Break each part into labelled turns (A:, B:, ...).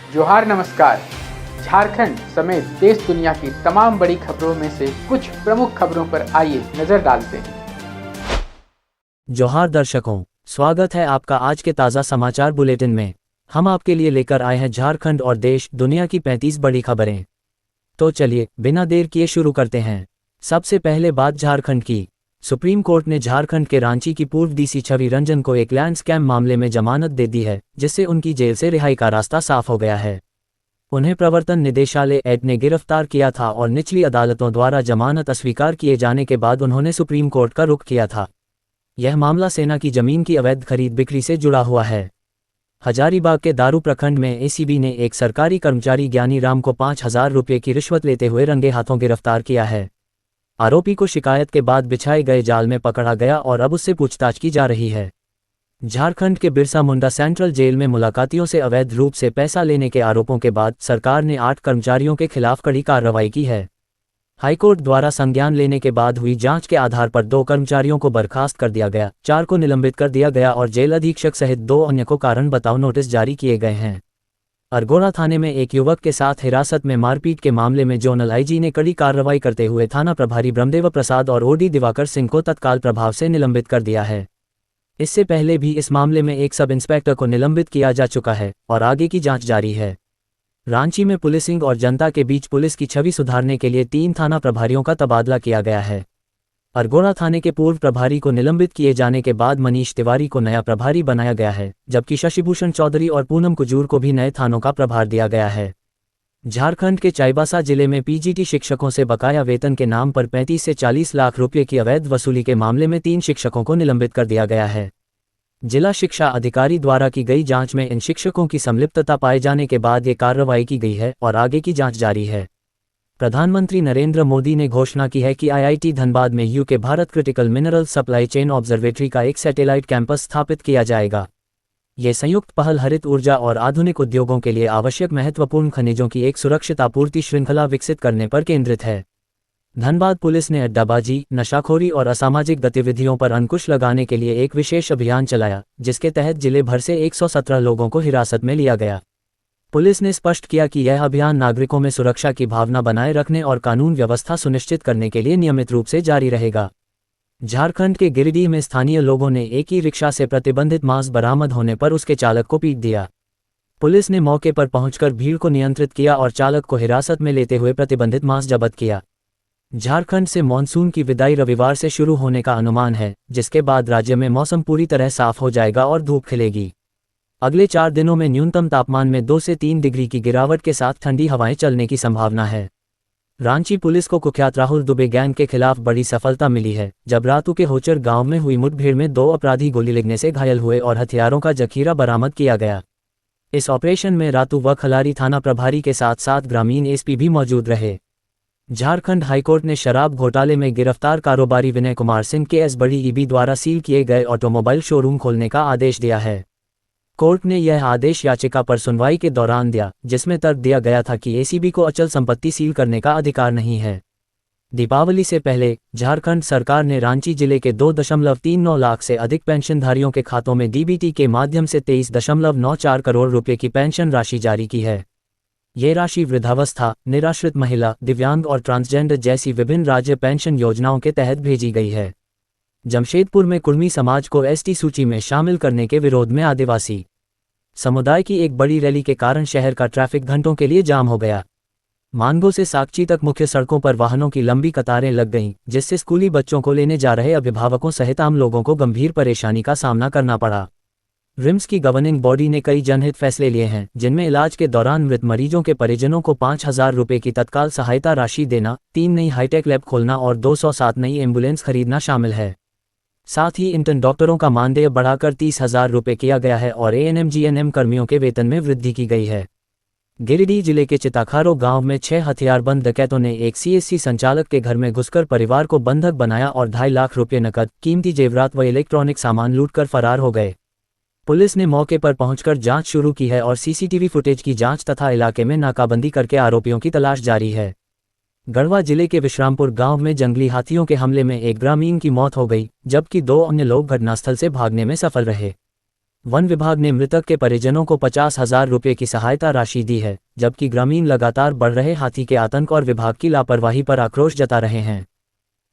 A: जोहार नमस्कार। झारखंड समेत देश दुनिया की तमाम बड़ी खबरों में से कुछ प्रमुख खबरों पर आइए नजर डालते हैं।
B: जोहार दर्शकों, स्वागत है आपका आज के ताज़ा समाचार बुलेटिन में। हम आपके लिए लेकर आए हैं झारखंड और देश दुनिया की 35 बड़ी खबरें। तो चलिए बिना देर किए शुरू करते हैं। सबसे पहले बात झारखंड की। सुप्रीम कोर्ट ने झारखंड के रांची की पूर्व डीसी छवि रंजन को एक लैंड स्कैम मामले में जमानत दे दी है, जिससे उनकी जेल से रिहाई का रास्ता साफ हो गया है। उन्हें प्रवर्तन निदेशालय एड ने गिरफ्तार किया था और निचली अदालतों द्वारा जमानत अस्वीकार किए जाने के बाद उन्होंने सुप्रीम कोर्ट का रुख किया था। यह मामला सेना की जमीन की अवैध खरीद बिक्री से जुड़ा हुआ है। हजारीबाग के दारू प्रखंड में एसीबी ने एक सरकारी कर्मचारी ज्ञानी राम को 5,000 रुपये की रिश्वत लेते हुए रंगे हाथों गिरफ्तार किया है। आरोपी को शिकायत के बाद बिछाए गए जाल में पकड़ा गया और अब उससे पूछताछ की जा रही है। झारखंड के बिरसा मुंडा सेंट्रल जेल में मुलाकातियों से अवैध रूप से पैसा लेने के आरोपों के बाद सरकार ने 8 कर्मचारियों के खिलाफ कड़ी कार्रवाई की है। हाईकोर्ट द्वारा संज्ञान लेने के बाद हुई जांच के आधार पर 2 कर्मचारियों को बर्खास्त कर दिया गया, 4 को निलंबित कर दिया गया और जेल अधीक्षक सहित 2 अन्य को कारण बताओ नोटिस जारी किए गए हैं। अरगोड़ा थाने में एक युवक के साथ हिरासत में मारपीट के मामले में जोनल आईजी ने कड़ी कार्रवाई करते हुए थाना प्रभारी ब्रह्मदेव प्रसाद और ओडी दिवाकर सिंह को तत्काल प्रभाव से निलंबित कर दिया है। इससे पहले भी इस मामले में एक सब इंस्पेक्टर को निलंबित किया जा चुका है और आगे की जांच जारी है। रांची में पुलिसिंग और जनता के बीच पुलिस की छवि सुधारने के लिए 3 थाना प्रभारियों का तबादला किया गया है। अरगोड़ा थाने के पूर्व प्रभारी को निलंबित किए जाने के बाद मनीष तिवारी को नया प्रभारी बनाया गया है, जबकि शशिभूषण चौधरी और पूनम कुजूर को भी नए थानों का प्रभार दिया गया है। झारखंड के चाईबासा जिले में पीजीटी शिक्षकों से बकाया वेतन के नाम पर 35 से 40 लाख रुपये की अवैध वसूली के मामले में 3 शिक्षकों को निलंबित कर दिया गया है। जिला शिक्षा अधिकारी द्वारा की गई जांच में इन शिक्षकों की संलिप्तता पाए जाने के बाद ये कार्रवाई की गई है और आगे की जांच जारी है। प्रधानमंत्री नरेंद्र मोदी ने घोषणा की है कि आईआईटी धनबाद में UK Bharat critical mineral supply chain observatory का एक सैटेलाइट कैंपस स्थापित किया जाएगा। ये संयुक्त पहल हरित ऊर्जा और आधुनिक उद्योगों के लिए आवश्यक महत्वपूर्ण खनिजों की एक सुरक्षित आपूर्ति श्रृंखला विकसित करने पर केंद्रित है। धनबाद पुलिस ने अड्डाबाजी, नशाखोरी और असामाजिक गतिविधियों पर अंकुश लगाने के लिए एक विशेष अभियान चलाया, जिसके तहत जिले भर से 117 लोगों को हिरासत में लिया गया। पुलिस ने स्पष्ट किया कि यह अभियान नागरिकों में सुरक्षा की भावना बनाए रखने और कानून व्यवस्था सुनिश्चित करने के लिए नियमित रूप से जारी रहेगा। झारखंड के गिरिडीह में स्थानीय लोगों ने एक ही रिक्शा से प्रतिबंधित मांस बरामद होने पर उसके चालक को पीट दिया। पुलिस ने मौके पर पहुंचकर भीड़ को नियंत्रित किया और चालक को हिरासत में लेते हुए प्रतिबंधित मांस जब्त किया। झारखंड से मानसून की विदाई रविवार से शुरू होने का अनुमान है, जिसके बाद राज्य में मौसम पूरी तरह साफ हो जाएगा और धूप खिलेगी। अगले 4 दिनों में न्यूनतम तापमान में 2 से 3 डिग्री की गिरावट के साथ ठंडी हवाएं चलने की संभावना है। रांची पुलिस को कुख्यात राहुल दुबे गैंग के खिलाफ बड़ी सफलता मिली है, जब रातू के होचर गांव में हुई मुठभेड़ में 2 अपराधी गोली लगने से घायल हुए और हथियारों का जखीरा बरामद किया गया। इस ऑपरेशन में रातू व खलारी थाना प्रभारी के साथ साथ ग्रामीण एसपी भी मौजूद रहे। झारखंड हाईकोर्ट ने शराब घोटाले में गिरफ्तार कारोबारी विनय कुमार सिंह के बड़ी ईबी द्वारा सील किए गए ऑटोमोबाइल शोरूम खोलने का आदेश दिया है। कोर्ट ने यह आदेश याचिका पर सुनवाई के दौरान दिया, जिसमें तर्क दिया गया था कि एसीबी को अचल संपत्ति सील करने का अधिकार नहीं है। दीपावली से पहले झारखंड सरकार ने रांची जिले के 2.39 लाख से अधिक पेंशनधारियों के खातों में डीबीटी के माध्यम से 23.94 करोड़ रुपये की पेंशन राशि जारी की है। ये राशि वृद्धावस्था, निराश्रित महिला, दिव्यांग और ट्रांसजेंडर जैसी विभिन्न राज्य पेंशन योजनाओं के तहत भेजी गई है। जमशेदपुर में कुर्मी समाज को एसटी सूची में शामिल करने के विरोध में आदिवासी समुदाय की एक बड़ी रैली के कारण शहर का ट्रैफिक घंटों के लिए जाम हो गया। मानगो से साकची तक मुख्य सड़कों पर वाहनों की लंबी कतारें लग गईं, जिससे स्कूली बच्चों को लेने जा रहे अभिभावकों सहित आम लोगों को गंभीर परेशानी का सामना करना पड़ा। रिम्स की गवर्निंग बॉडी ने कई जनहित फैसले लिए हैं, जिनमें इलाज के दौरान मृत मरीजों के परिजनों को 5,000 रुपये की तत्काल सहायता राशि देना, 3 नई हाईटेक लैब खोलना और 207 नई एम्बुलेंस खरीदना शामिल है। साथ ही इंटर्न डॉक्टरों का मानदेय बढ़ाकर 30,000 रुपये किया गया है और एएनएम जीएनएम कर्मियों के वेतन में वृद्धि की गई है। गिरिडीह जिले के चिताखारो गांव में 6 हथियारबंद डकैतों ने एक सीएससी संचालक के घर में घुसकर परिवार को बंधक बनाया और 2.5 लाख रुपये नकद, कीमती जेवरात व इलेक्ट्रॉनिक सामान लूटकर फरार हो गए। पुलिस ने मौके पर पहुंचकर जांच शुरू की है और सीसीटीवी फुटेज की जांच तथा इलाके में नाकाबंदी करके आरोपियों की तलाश जारी है। गढ़वा जिले के विश्रामपुर गांव में जंगली हाथियों के हमले में एक ग्रामीण की मौत हो गई, जबकि 2 अन्य लोग घटनास्थल से भागने में सफल रहे। वन विभाग ने मृतक के परिजनों को 50,000 रुपये की सहायता राशि दी है, जबकि ग्रामीण लगातार बढ़ रहे हाथी के आतंक और विभाग की लापरवाही पर आक्रोश जता रहे हैं।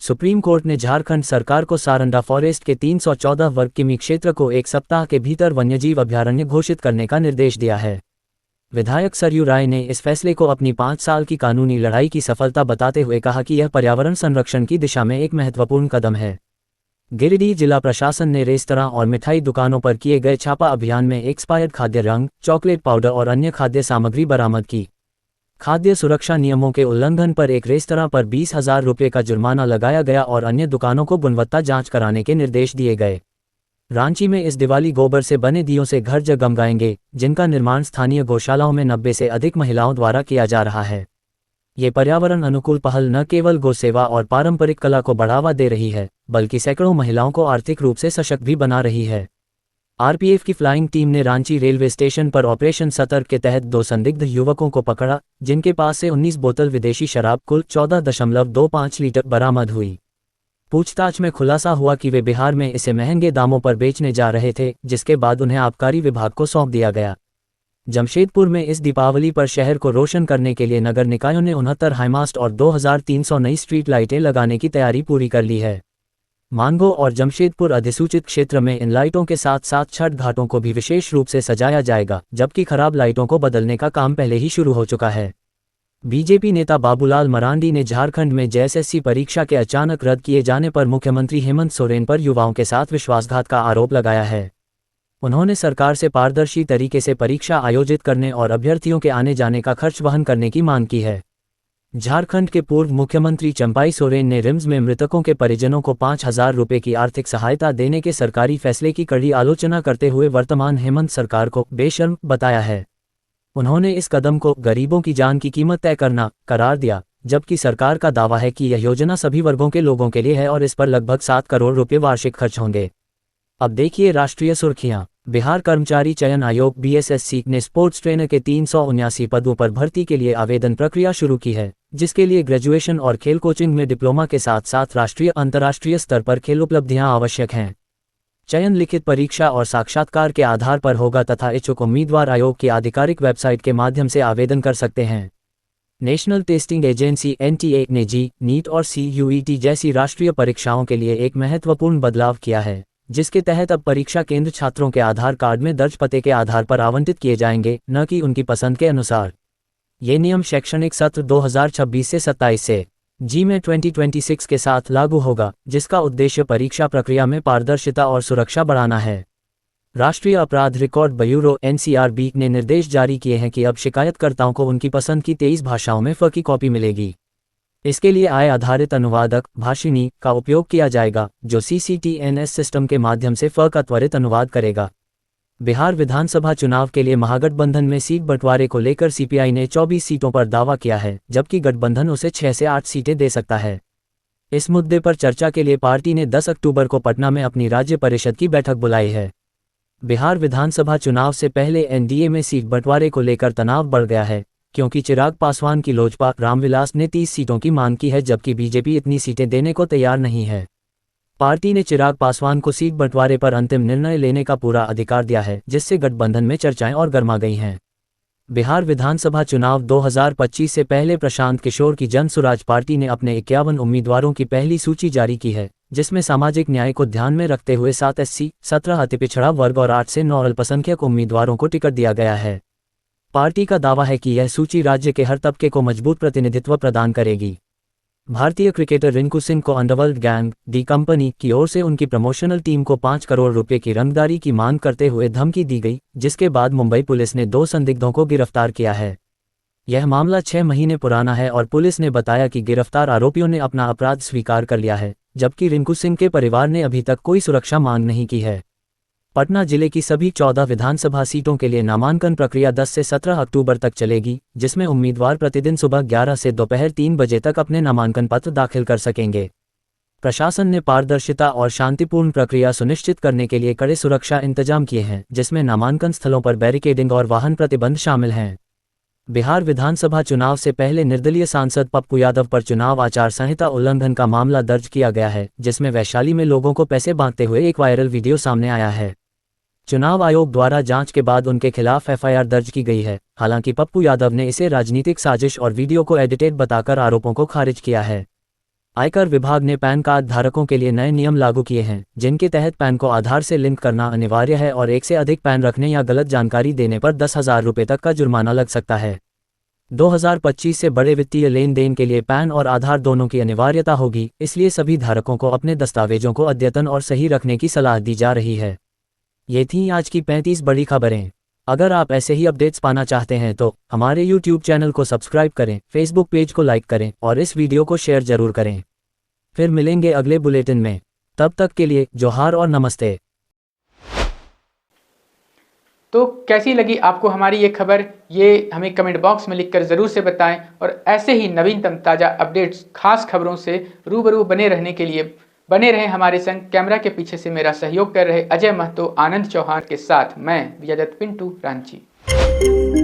B: सुप्रीम कोर्ट ने झारखंड सरकार को सारंडा फॉरेस्ट के 314 वर्ग किमी क्षेत्र को एक सप्ताह के भीतर वन्यजीव अभयारण्य घोषित करने का निर्देश दिया है। विधायक सरयू राय ने इस फैसले को अपनी 5 साल की कानूनी लड़ाई की सफलता बताते हुए कहा कि यह पर्यावरण संरक्षण की दिशा में एक महत्वपूर्ण कदम है। गिरिडीह जिला प्रशासन ने रेस्तरां और मिठाई दुकानों पर किए गए छापा अभियान में एक्सपायर्ड खाद्य रंग, चॉकलेट पाउडर और अन्य खाद्य सामग्री बरामद की। खाद्य सुरक्षा नियमों के उल्लंघन पर एक रेस्तरां पर 20,000 रुपये का जुर्माना लगाया गया और अन्य दुकानों को गुणवत्ता जांच कराने के निर्देश दिए गए। रांची में इस दिवाली गोबर से बने दियों से घर जगमगाएंगे, जिनका निर्माण स्थानीय गौशालाओं में 90 से अधिक महिलाओं द्वारा किया जा रहा है। ये पर्यावरण अनुकूल पहल न केवल गौ सेवा और पारंपरिक कला को बढ़ावा दे रही है, बल्कि सैकड़ों महिलाओं को आर्थिक रूप से सशक्त भी बना रही है। आरपीएफ की फ्लाइंग टीम ने रांची रेलवे स्टेशन पर ऑपरेशन सतर्क के तहत 2 संदिग्ध युवकों को पकड़ा, जिनके पास से 19 बोतल विदेशी शराब कुल 14.25 लीटर बरामद हुई। पूछताछ में खुलासा हुआ कि वे बिहार में इसे महंगे दामों पर बेचने जा रहे थे, जिसके बाद उन्हें आबकारी विभाग को सौंप दिया गया। जमशेदपुर में इस दीपावली पर शहर को रोशन करने के लिए नगर निकायों ने 69 हाईमास्ट और 2300 नई स्ट्रीट लाइटें लगाने की तैयारी पूरी कर ली है। मानगो और जमशेदपुर अधिसूचित क्षेत्र में इन लाइटों के साथ साथ छठ घाटों को भी विशेष रूप से सजाया जाएगा, जबकि खराब लाइटों को बदलने का काम पहले ही शुरू हो चुका है। बीजेपी नेता बाबूलाल मरांडी ने झारखंड में जेएसएससी परीक्षा के अचानक रद्द किए जाने पर मुख्यमंत्री हेमंत सोरेन पर युवाओं के साथ विश्वासघात का आरोप लगाया है। उन्होंने सरकार से पारदर्शी तरीके से परीक्षा आयोजित करने और अभ्यर्थियों के आने जाने का खर्च वहन करने की मांग की है। झारखंड के पूर्व मुख्यमंत्री चंपाई सोरेन ने रिम्स में मृतकों के परिजनों को 5,000 रुपये की आर्थिक सहायता देने के सरकारी फैसले की कड़ी आलोचना करते हुए वर्तमान हेमंत सरकार को बेशर्म बताया है। उन्होंने इस कदम को गरीबों की जान की कीमत तय करना करार दिया, जबकि सरकार का दावा है कि यह योजना सभी वर्गों के लोगों के लिए है और इस पर लगभग 7 करोड़ रुपये वार्षिक खर्च होंगे। अब देखिए राष्ट्रीय सुर्खियां। बिहार कर्मचारी चयन आयोग बीएसएससी ने स्पोर्ट्स ट्रेनर के 379 पदों पर भर्ती के लिए आवेदन प्रक्रिया शुरू की है, जिसके लिए ग्रेजुएशन और खेल कोचिंग में डिप्लोमा के साथ साथ राष्ट्रीय अंतर्राष्ट्रीय स्तर पर खेल उपलब्धियां आवश्यक हैं। चयन लिखित परीक्षा और साक्षात्कार के आधार पर होगा तथा इच्छुक उम्मीदवार आयोग की आधिकारिक वेबसाइट के माध्यम से आवेदन कर सकते हैं। नेशनल टेस्टिंग एजेंसी एनटीए ने जी, नीट और सीयूईटी जैसी राष्ट्रीय परीक्षाओं के लिए एक महत्वपूर्ण बदलाव किया है, जिसके तहत अब परीक्षा केंद्र छात्रों के आधार कार्ड में दर्ज पते के आधार पर आवंटित किए जाएंगे, न कि उनकी पसंद के अनुसार। ये नियम शैक्षणिक सत्र 2026 से 27 से जी में 2026 के साथ लागू होगा, जिसका उद्देश्य परीक्षा प्रक्रिया में पारदर्शिता और सुरक्षा बढ़ाना है। राष्ट्रीय अपराध रिकॉर्ड ब्यूरो एनसीआरबी ने निर्देश जारी किए हैं कि अब शिकायतकर्ताओं को उनकी पसंद की 23 भाषाओं में फ की कॉपी मिलेगी। इसके लिए आय आधारित अनुवादक भाषिणी का उपयोग किया जाएगा, जो सीसीटीएनएस सिस्टम के माध्यम से फ का त्वरित अनुवाद करेगा। बिहार विधानसभा चुनाव के लिए महागठबंधन में सीट बंटवारे को लेकर सीपीआई ने 24 सीटों पर दावा किया है, जबकि गठबंधन उसे 6 से 8 सीटें दे सकता है। इस मुद्दे पर चर्चा के लिए पार्टी ने 10 अक्टूबर को पटना में अपनी राज्य परिषद की बैठक बुलाई है। बिहार विधानसभा चुनाव से पहले एनडीए में सीट बंटवारे को लेकर तनाव बढ़ गया है, क्योंकि चिराग पासवान की लोजपा रामविलास ने 30 सीटों की मांग की है, जबकि बीजेपी इतनी सीटें देने को तैयार नहीं है। पार्टी ने चिराग पासवान को सीट बंटवारे पर अंतिम निर्णय लेने का पूरा अधिकार दिया है, जिससे गठबंधन में चर्चाएं और गर्मा गई हैं। बिहार विधानसभा चुनाव 2025 से पहले प्रशांत किशोर की जन सुराज पार्टी ने अपने 51 उम्मीदवारों की पहली सूची जारी की है, जिसमें सामाजिक न्याय को ध्यान में रखते हुए 7 एससी, 17 अतिपिछड़ा वर्ग और 8 से 9 अल्पसंख्यक उम्मीदवारों को टिकट दिया गया है। पार्टी का दावा है कि यह सूची राज्य के हर तबके को मजबूत प्रतिनिधित्व प्रदान करेगी। भारतीय क्रिकेटर रिंकू सिंह को अंडरवर्ल्ड गैंग डी कंपनी की ओर से उनकी प्रमोशनल टीम को 5 करोड़ रुपए की रंगदारी की मांग करते हुए धमकी दी गई, जिसके बाद मुंबई पुलिस ने 2 संदिग्धों को गिरफ्तार किया है। यह मामला 6 महीने पुराना है और पुलिस ने बताया कि गिरफ्तार आरोपियों ने अपना अपराध स्वीकार कर लिया है, जबकि रिंकू सिंह के परिवार ने अभी तक कोई सुरक्षा मांग नहीं की है। पटना जिले की सभी 14 विधानसभा सीटों के लिए नामांकन प्रक्रिया 10 से 17 अक्टूबर तक चलेगी, जिसमें उम्मीदवार प्रतिदिन सुबह 11 से दोपहर 3 बजे तक अपने नामांकन पत्र दाखिल कर सकेंगे। प्रशासन ने पारदर्शिता और शांतिपूर्ण प्रक्रिया सुनिश्चित करने के लिए कड़े सुरक्षा इंतजाम किए हैं, जिसमें नामांकन स्थलों पर बैरिकेडिंग और वाहन प्रतिबंध शामिल हैं। बिहार विधानसभा चुनाव से पहले निर्दलीय सांसद पप्पू यादव पर चुनाव आचार संहिता उल्लंघन का मामला दर्ज किया गया है, जिसमें वैशाली में लोगों को पैसे बांटते हुए एक वायरल वीडियो सामने आया है। चुनाव आयोग द्वारा जांच के बाद उनके खिलाफ एफआईआर दर्ज की गई है। हालांकि पप्पू यादव ने इसे राजनीतिक साजिश और वीडियो को एडिटेड बताकर आरोपों को खारिज किया है। आयकर विभाग ने पैन कार्ड धारकों के लिए नए नियम लागू किए हैं, जिनके तहत पैन को आधार से लिंक करना अनिवार्य है और एक से अधिक पैन रखने या गलत जानकारी देने पर 10,000 रुपये तक का जुर्माना लग सकता है। 2025 से बड़े वित्तीय लेन देन के लिए पैन और आधार दोनों की अनिवार्यता होगी, इसलिए सभी धारकों को अपने दस्तावेजों को अद्यतन और सही रखने की सलाह दी जा रही है। ये थी आज की 35 बड़ी खबरें। अगर आप ऐसे ही अपडेट्स पाना चाहते हैं तो हमारे YouTube चैनल को सब्सक्राइब करें, Facebook पेज को लाइक करें और इस वीडियो को शेयर जरूर करें। फिर मिलेंगे अगले बुलेटिन में, तब तक के लिए जोहार और नमस्ते।
A: तो कैसी लगी आपको हमारी ये खबर, ये हमें कमेंट बॉक्स में लिखकर ज़रूर से बताएं और ऐसे ही नवीनतम ताज़ा अपडेट्स, खास खबरों से रूबरू बने रहने के लिए बने रहें हमारे संग। कैमरा के पीछे से मेरा सहयोग कर रहे अजय महतो, आनंद चौहान के साथ मैं विजय दत्त पिंटू, रांची।